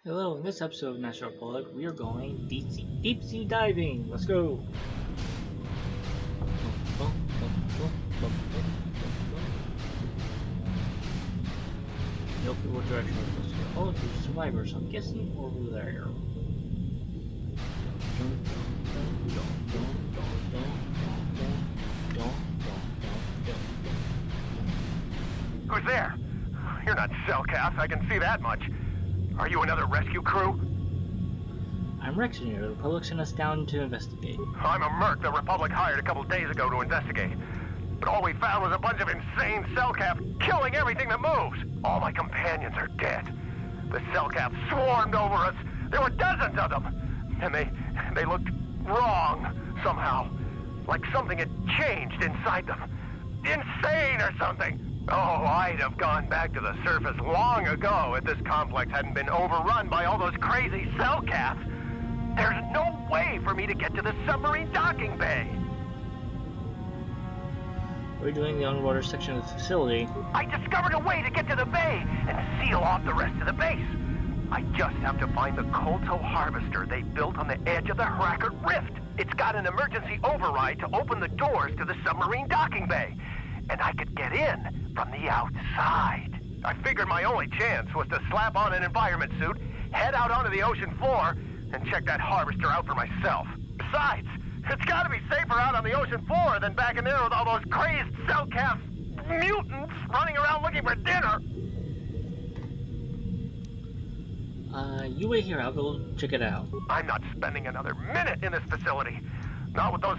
Hello, in this episode of National Republic, we are going deep sea diving. Let's go. Nope, what direction we're supposed to go? Oh, there's survivors. I'm guessing over there. Who's there? You're not Cellcast, I can see that much. Are you another rescue crew? I'm Rex here. The Republic sent us down to investigate. I'm a merc the Republic hired a couple days ago to investigate. But all we found was a bunch of insane Cellcaps killing everything that moves. All my companions are dead. The Cellcaps swarmed over us. There were dozens of them. And they looked wrong, somehow. Like something had changed inside them. Insane or something. Oh, I'd have gone back to the surface long ago if this complex hadn't been overrun by all those crazy Cellcaps. There's no way for me to get to the submarine docking bay. We're doing the underwater section of the facility. I discovered a way to get to the bay and seal off the rest of the base. I just have to find the Kolto harvester they built on the edge of the Hackert Rift. It's got an emergency override to open the doors to the submarine docking bay. And I could get in from the outside. I figured my only chance was to slap on an environment suit, head out onto the ocean floor, and check that harvester out for myself. Besides, it's gotta be safer out on the ocean floor than back in there with all those crazed Cellcast mutants running around looking for dinner. You wait here. I'll go check it out. I'm not spending another minute in this facility. Not with those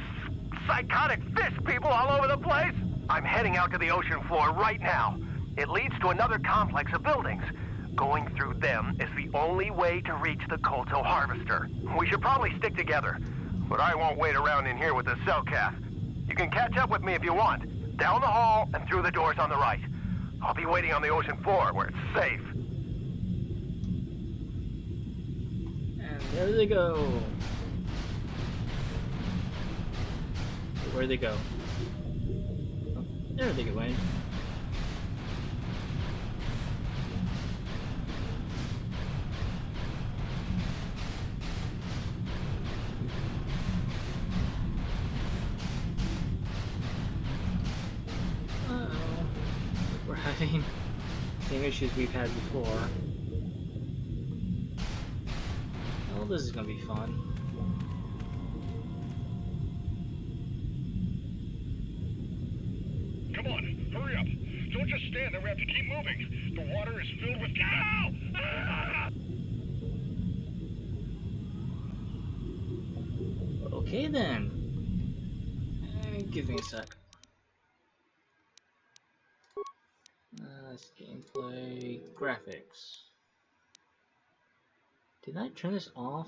psychotic fish people all over the place. I'm heading out to the ocean floor right now. It leads to another complex of buildings. Going through them is the only way to reach the Kolto harvester. We should probably stick together, but I won't wait around in here with the Cellcast. You can catch up with me if you want. Down the hall and through the doors on the right. I'll be waiting on the ocean floor where it's safe. And there they go. Where'd they go? Oh, there they go in. We're having same issues we've had before. Oh, this is gonna be fun. Come on, hurry up. Don't just stand there, we have to keep moving. The water is filled with... Ow! Ah! Okay then. Give me a sec. Gameplay graphics. Did I turn this off?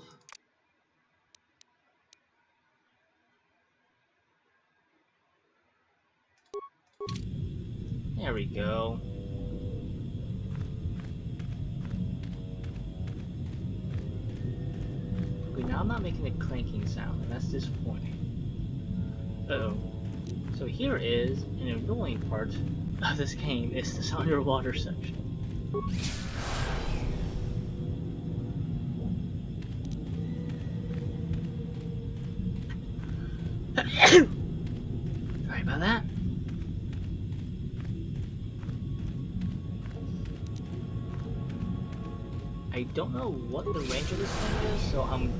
There we go. Okay, now I'm not making a clanking sound, and that's disappointing. Uh-oh. So here is an annoying part of this game, is this underwater section. Sorry about that. I don't know what the range of this thing is, so I'm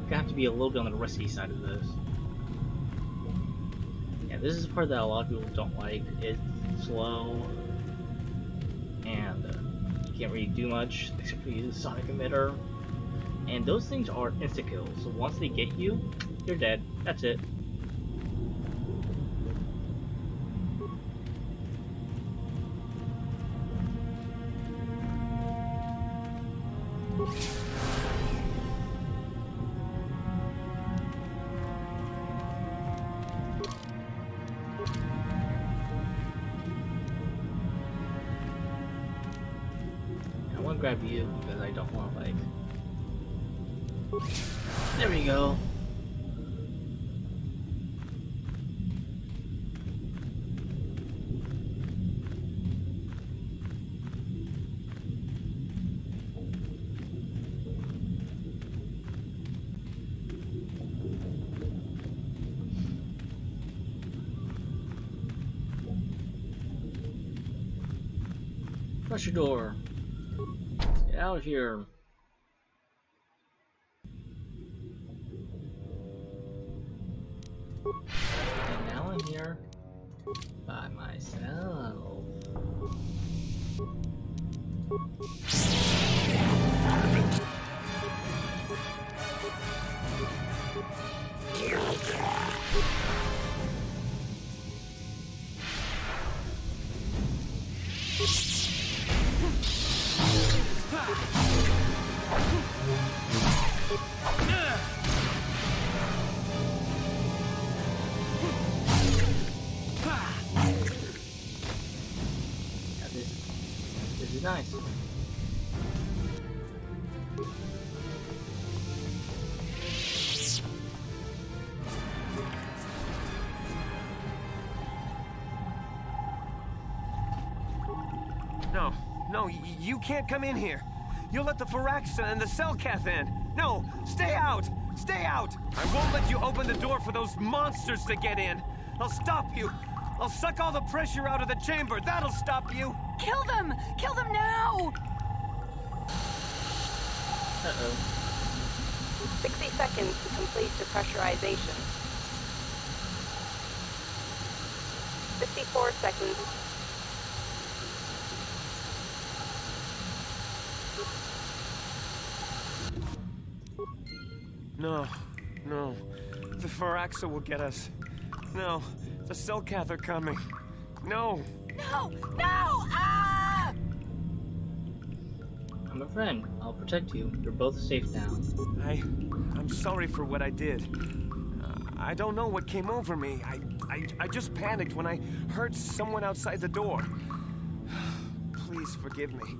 gonna have to be a little bit on the risky side of this. Yeah, this is the part that a lot of people don't like. It's slow, and you can't really do much except for use the sonic emitter. And those things are insta-kills, so once they get you, you're dead. That's it. I want to grab you because I don't want to, like... There we go. Pressure door. Get out of here. And now I'm here by myself. Yeah, this is nice. No, no, you can't come in here. You'll let the Firaxa and the Selkath in. No, stay out! Stay out! I won't let you open the door for those monsters to get in. I'll stop you. I'll suck all the pressure out of the chamber. That'll stop you. Kill them! Kill them now! Uh-oh. 60 seconds to complete depressurization. 54 seconds. No, no. The Firaxa will get us. No, the Selkath are coming. No. No! No! Ah! I'm a friend. I'll protect you. You're both safe now. I'm sorry for what I did. I don't know what came over me. I just panicked when I heard someone outside the door. Please forgive me.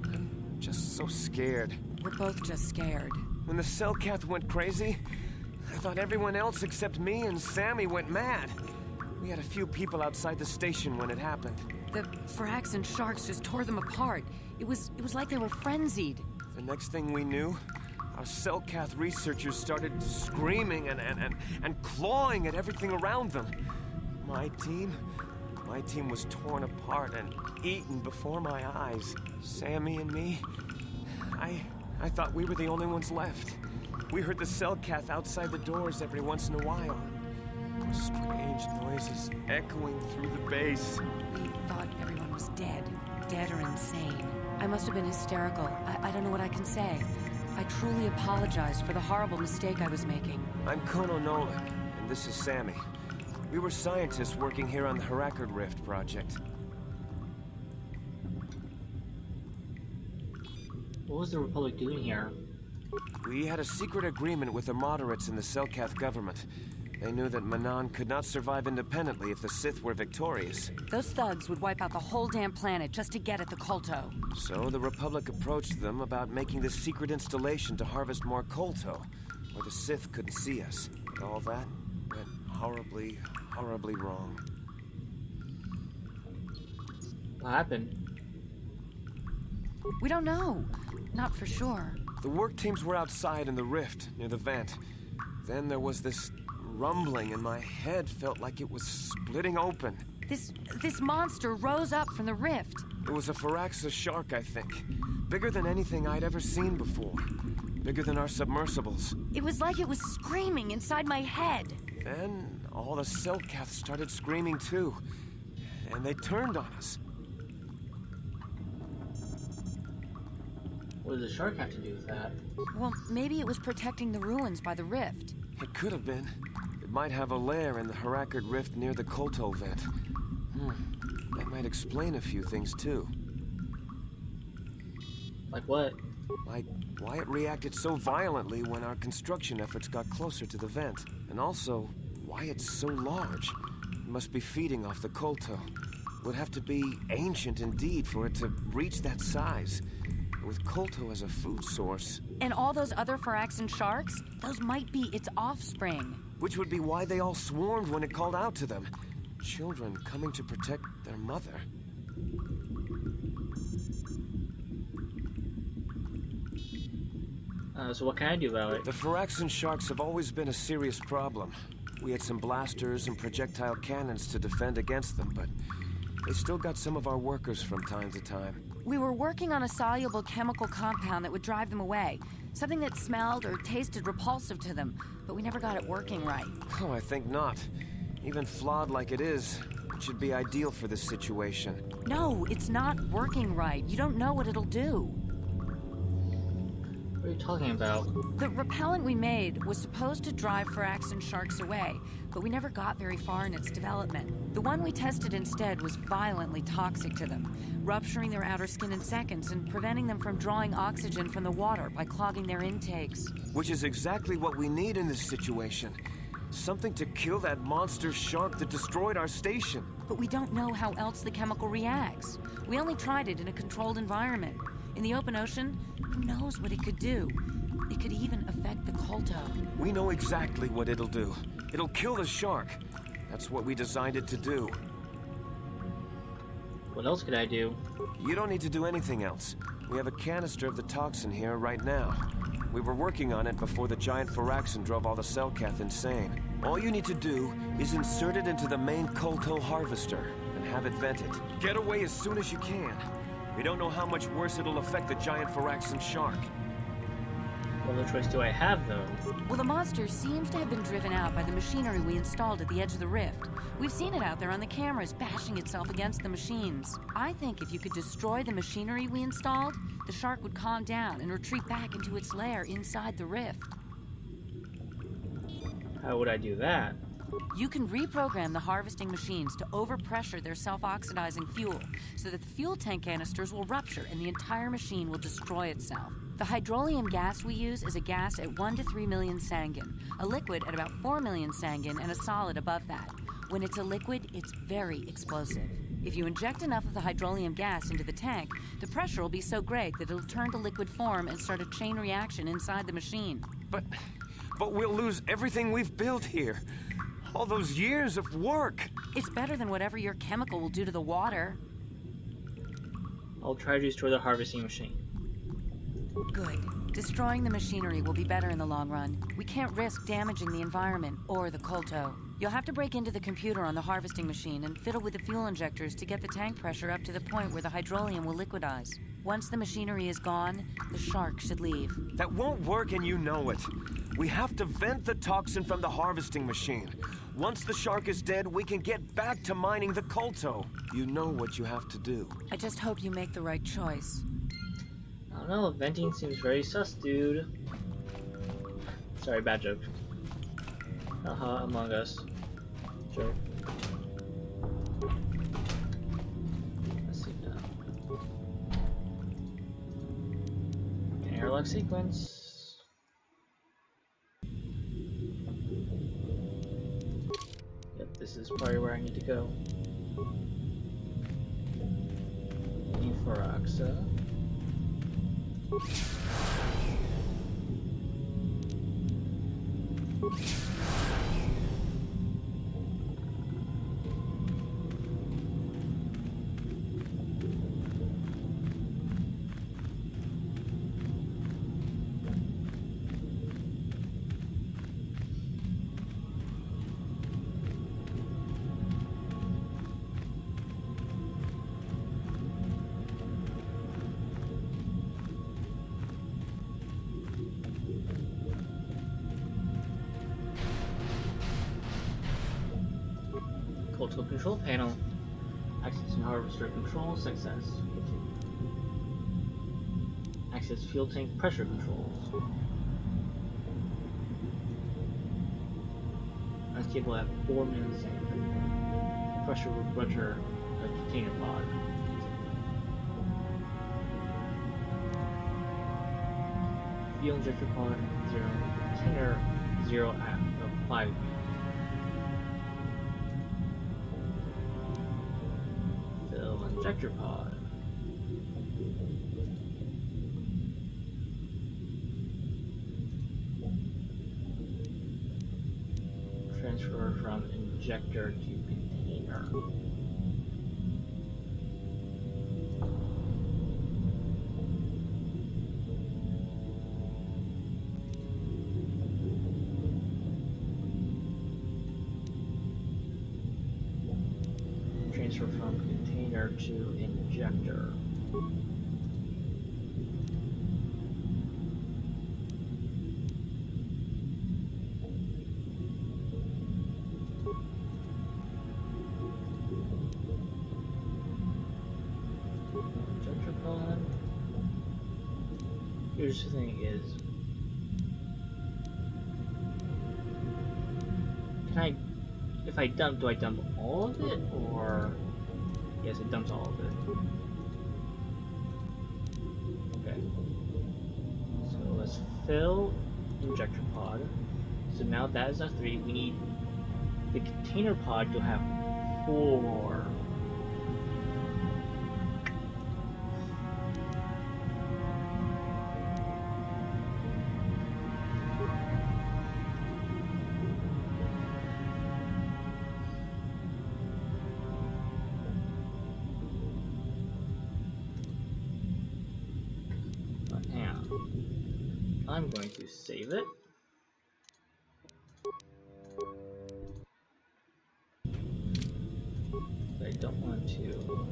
I'm just so scared. We're both just scared. When the Selkath went crazy, I thought everyone else except me and Sammy went mad. We had a few people outside the station when it happened. The Frax and Sharks just tore them apart. It was like they were frenzied. The next thing we knew, our Selkath researchers started screaming and clawing at everything around them. My team was torn apart and eaten before my eyes. Sammy and me, I thought we were the only ones left. We heard the Selkath outside the doors every once in a while. Strange noises echoing through the base. We thought everyone was dead or insane. I must have been hysterical. I don't know what I can say. I truly apologize for the horrible mistake I was making. I'm Kono Nolan, and this is Sammy. We were scientists working here on the Harakard Rift project. What was the Republic doing here? We had a secret agreement with the moderates in the Selkath government. They knew that Manaan could not survive independently if the Sith were victorious. Those thugs would wipe out the whole damn planet just to get at the Kolto. So the Republic approached them about making this secret installation to harvest more Kolto, where the Sith couldn't see us. But all that went horribly, horribly wrong. What happened? We don't know. Not for sure. The work teams were outside in the rift, near the vent. Then there was this rumbling, and my head felt like it was splitting open. This monster rose up from the rift. It was a Firaxa shark, I think. Bigger than anything I'd ever seen before. Bigger than our submersibles. It was like it was screaming inside my head. Then all the Selkath started screaming too. And they turned on us. What does the shark have to do with that? Well, maybe it was protecting the ruins by the rift. It could have been. It might have a lair in the Harakard Rift near the Kolto vent. That might explain a few things too. Like what? Like why it reacted so violently when our construction efforts got closer to the vent. And also, why it's so large. It must be feeding off the Kolto. It would have to be ancient indeed for it to reach that size. With Kolto as a food source. And all those other Firaxan sharks? Those might be its offspring. Which would be why they all swarmed when it called out to them. Children coming to protect their mother. So what can I do about it? The Firaxan sharks have always been a serious problem. We had some blasters and projectile cannons to defend against them, but they still got some of our workers from time to time. We were working on a soluble chemical compound that would drive them away. Something that smelled or tasted repulsive to them, but we never got it working right. Oh, I think not. Even flawed like it is, it should be ideal for this situation. No, it's not working right. You don't know what it'll do. What are you talking about? The repellent we made was supposed to drive Firaxan sharks away, but we never got very far in its development. The one we tested instead was violently toxic to them, rupturing their outer skin in seconds and preventing them from drawing oxygen from the water by clogging their intakes. Which is exactly what we need in this situation. Something to kill that monster shark that destroyed our station. But we don't know how else the chemical reacts. We only tried it in a controlled environment. In the open ocean, who knows what it could do? It could even affect the Kolto. We know exactly what it'll do. It'll kill the shark. That's what we designed it to do. What else could I do? You don't need to do anything else. We have a canister of the toxin here right now. We were working on it before the giant Firaxan drove all the Selkath insane. All you need to do is insert it into the main Kolto harvester and have it vented. Get away as soon as you can. We don't know how much worse it'll affect the giant Firaxan shark. What other choice do I have, though? Well, the monster seems to have been driven out by the machinery we installed at the edge of the rift. We've seen it out there on the cameras, bashing itself against the machines. I think if you could destroy the machinery we installed, the shark would calm down and retreat back into its lair inside the rift. How would I do that? You can reprogram the harvesting machines to overpressure their self-oxidizing fuel so that the fuel tank canisters will rupture and the entire machine will destroy itself. The hydrolium gas we use is a gas at 1 to 3 million sangin, a liquid at about 4 million sangin, and a solid above that. When it's a liquid, it's very explosive. If you inject enough of the hydrolium gas into the tank, the pressure will be so great that it'll turn to liquid form and start a chain reaction inside the machine. But we'll lose everything we've built here. All those years of work. It's better than whatever your chemical will do to the water. I'll try to destroy the harvesting machine. Good. Destroying the machinery will be better in the long run. We can't risk damaging the environment or the Kolto. You'll have to break into the computer on the harvesting machine and fiddle with the fuel injectors to get the tank pressure up to the point where the hydrolium will liquidize. Once the machinery is gone, the shark should leave. That won't work and you know it. We have to vent the toxin from the harvesting machine. Once the shark is dead, we can get back to mining the Kolto. You know what you have to do. I just hope you make the right choice. I don't know, venting seems very sus, dude. Sorry, bad joke. Haha, Among Us. Joke. Let's see now. An airlock sequence. Yep, this is probably where I need to go. Firaxa. Kolto control panel. Access and harvester control success. Access fuel tank pressure controls. Unstable at 4 minutes. Pressure rudder a container pod. Fuel injector pod 0. Container 0 at 5. Injector pod. Transfer from injector to container. Transfer from container to injector. interesting thing is, can I, if I dump, do I dump all of it, or, yes, it dumps all of it. Okay. So let's fill injector pod. So now that is our 3. We need the container pod to have 4. I'm going to save it. But I don't want to.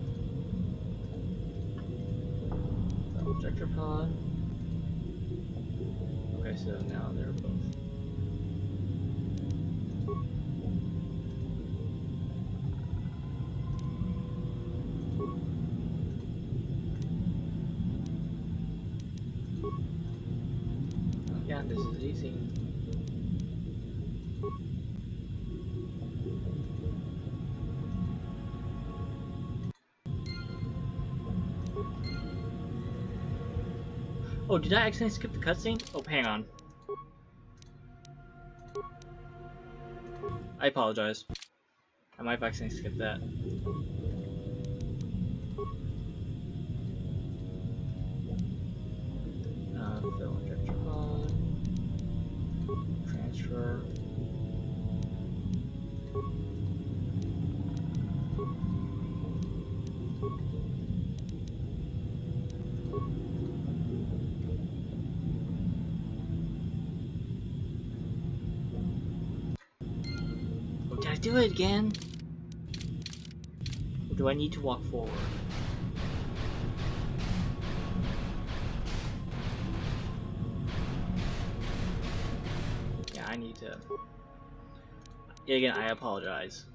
Injector pod. Okay, so now they're both. Yeah, this is easy. Oh, did I accidentally skip the cutscene? Oh, hang on. I apologize. I might have accidentally skipped that. Fill injector pod. Transfer. Oh, did I do it again? Or do I need to walk forward? Yeah, I need to. Yeah, again, I apologize.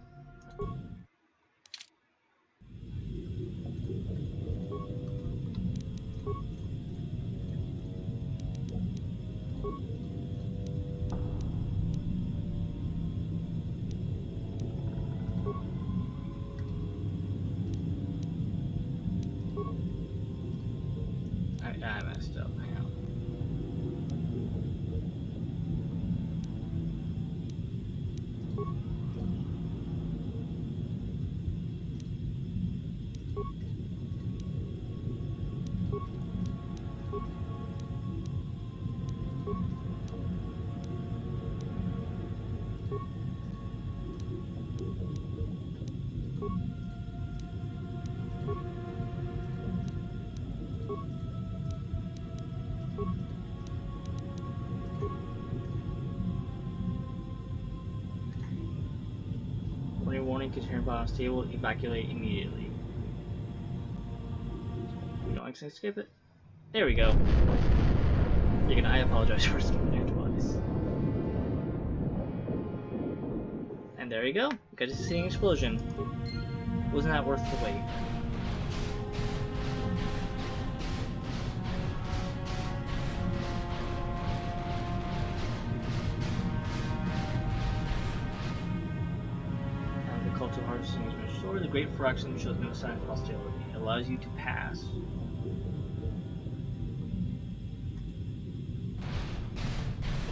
I messed up. Hang on. Warning, container pod unstable, evacuate immediately. We don't accidentally skip it. There we go. Again, I apologize for skipping it twice. And there you go. You got to see an explosion. Wasn't that worth the wait? To harvesting is restored. The great fraction shows no sign of hostility. It allows you to pass.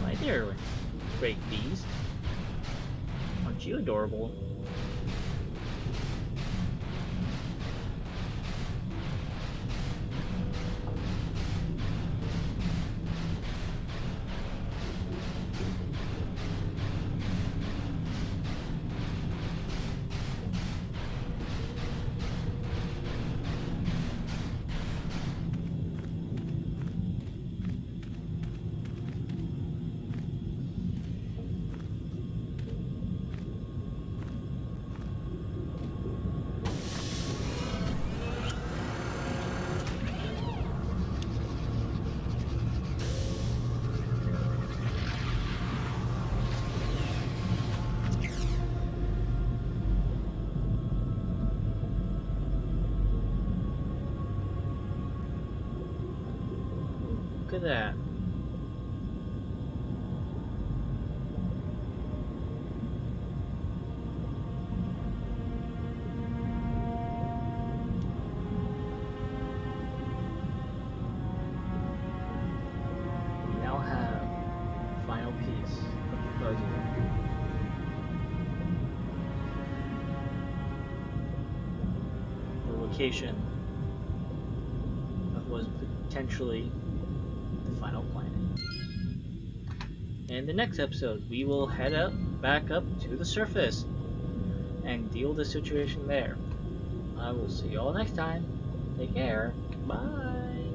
Right there, great beast. Aren't you adorable? to that. We now have the final piece of the puzzle. The location of what was potentially the final planet. In the next episode, we will head back up to the surface and deal with the situation there. I will see you all next time. Take care. Bye.